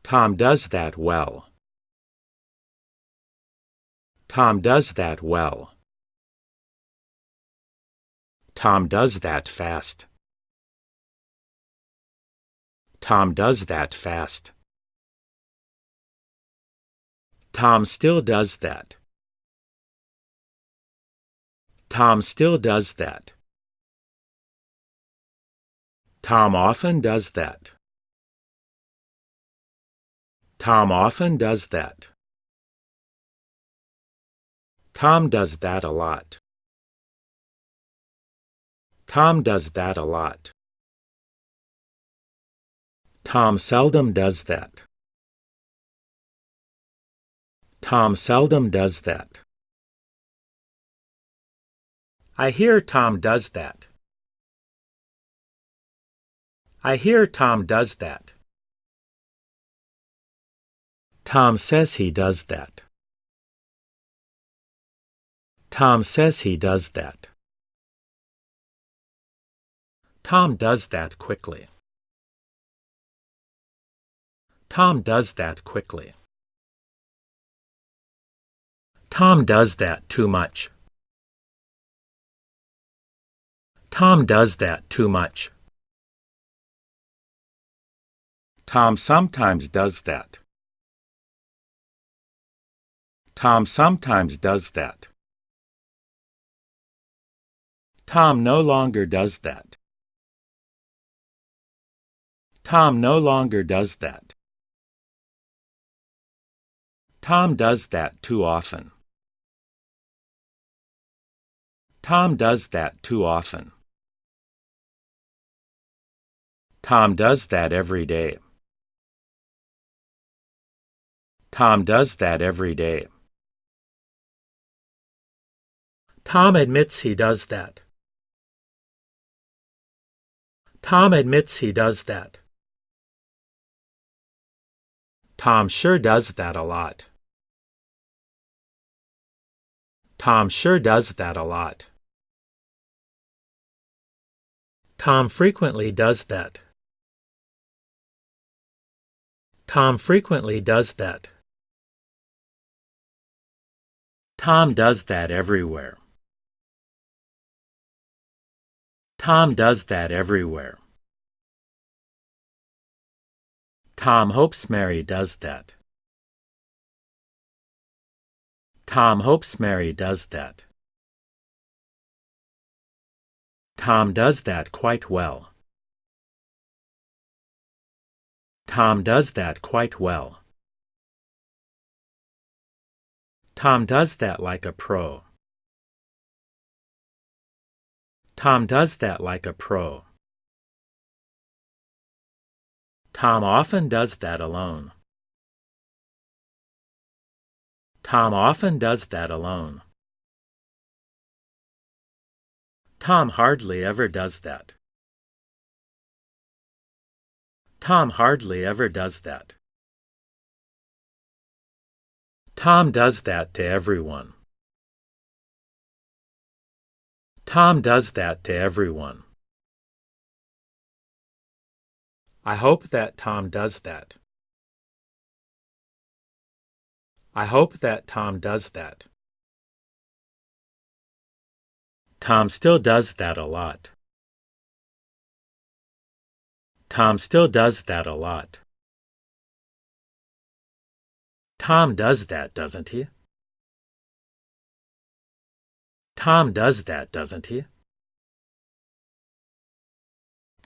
Tom does that well. Tom does that well. Tom does that fast. Tom does that fast. Tom still does that. Tom still does that. Tom often does that. Tom often does that. Tom does that a lot. Tom does that a lot. Tom seldom does that. Tom seldom does that. I hear Tom does that. I hear Tom does that. Tom says he does that. Tom says he does that. Tom does that quickly. Tom does that quickly. Tom does that too much. Tom does that too much. Tom sometimes does that. Tom sometimes does that. Tom no longer does that. Tom no longer does that. Tom does that too often. Tom does that too often. Tom does that every day. Tom does that every day. Tom admits he does that. Tom admits he does that. Tom sure does that a lot. Tom sure does that a lot. Tom frequently does that. Tom frequently does that. Tom does that everywhere. Tom does that everywhere. Tom hopes Mary does that. Tom hopes Mary does that. Tom does that quite well. Tom does that quite well. Tom does that like a pro. Tom does that like a pro. Tom often does that alone. Tom often does that alone. Tom hardly ever does that. Tom hardly ever does that. Tom does that to everyone. Tom does that to everyone. I hope that Tom does that. I hope that Tom does that. Tom still does that a lot. Tom still does that a lot. Tom does that, doesn't he? Tom does that, doesn't he?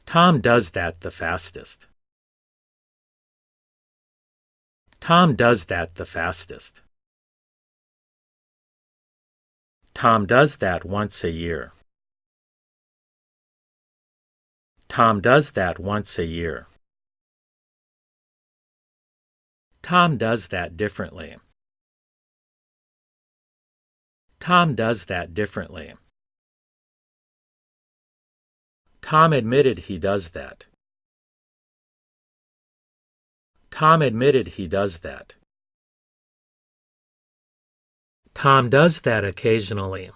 Tom does that the fastest. Tom does that the fastest. Tom does that once a year. Tom does that once a year. Tom does that differently. Tom does that differently. Tom admitted he does that. Tom admitted he does that. Tom does that occasionally.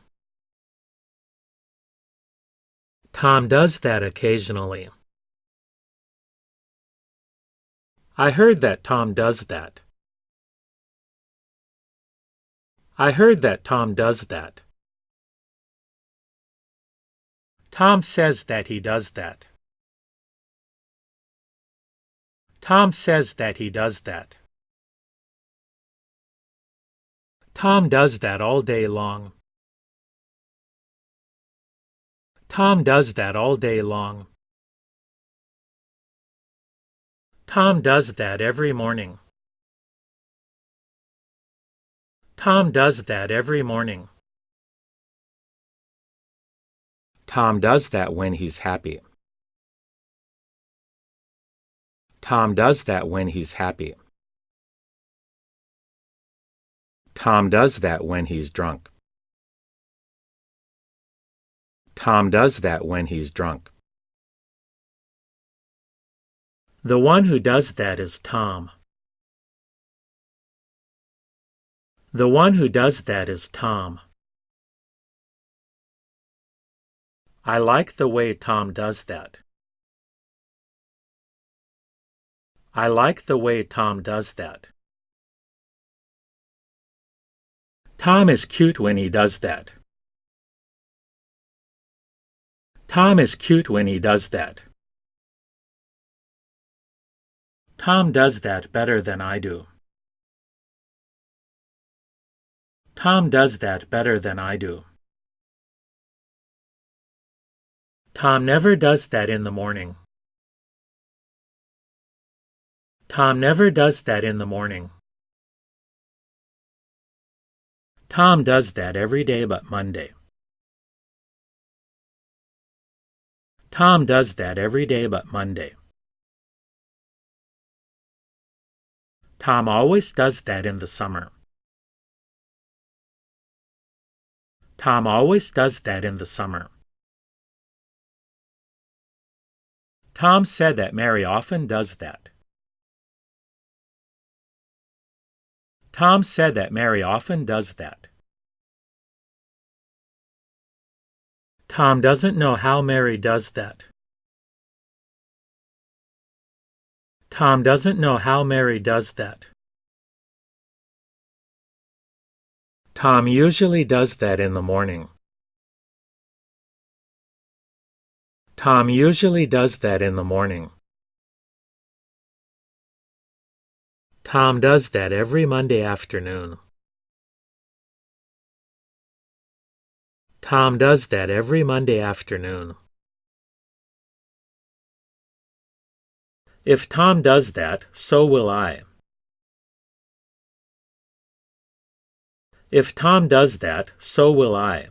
Tom does that occasionally. I heard that Tom does that. I heard that Tom does that. Tom says that he does that. Tom says that he does that. Tom does that all day long. Tom does that all day long. Tom does that every morning. Tom does that every morning. Tom does that when he's happy. Tom does that when he's happy. Tom does that when he's drunk. Tom does that when he's drunk. The one who does that is Tom. The one who does that is Tom. I like the way Tom does that. I like the way Tom does that. Tom is cute when he does that. Tom is cute when he does that. Tom does that better than I do. Tom does that better than I do. Tom never does that in the morning. Tom never does that in the morning. Tom does that every day but Monday. Tom does that every day but Monday. Tom always does that in the summer. Tom always does that in the summer. Tom said that Mary often does that. Tom said that Mary often does that. Tom doesn't know how Mary does that. Tom doesn't know how Mary does that. Tom usually does that in the morning. Tom usually does that in the morning. Tom does that every Monday afternoon. Tom does that every Monday afternoon. If Tom does that, so will I. If Tom does that, so will I.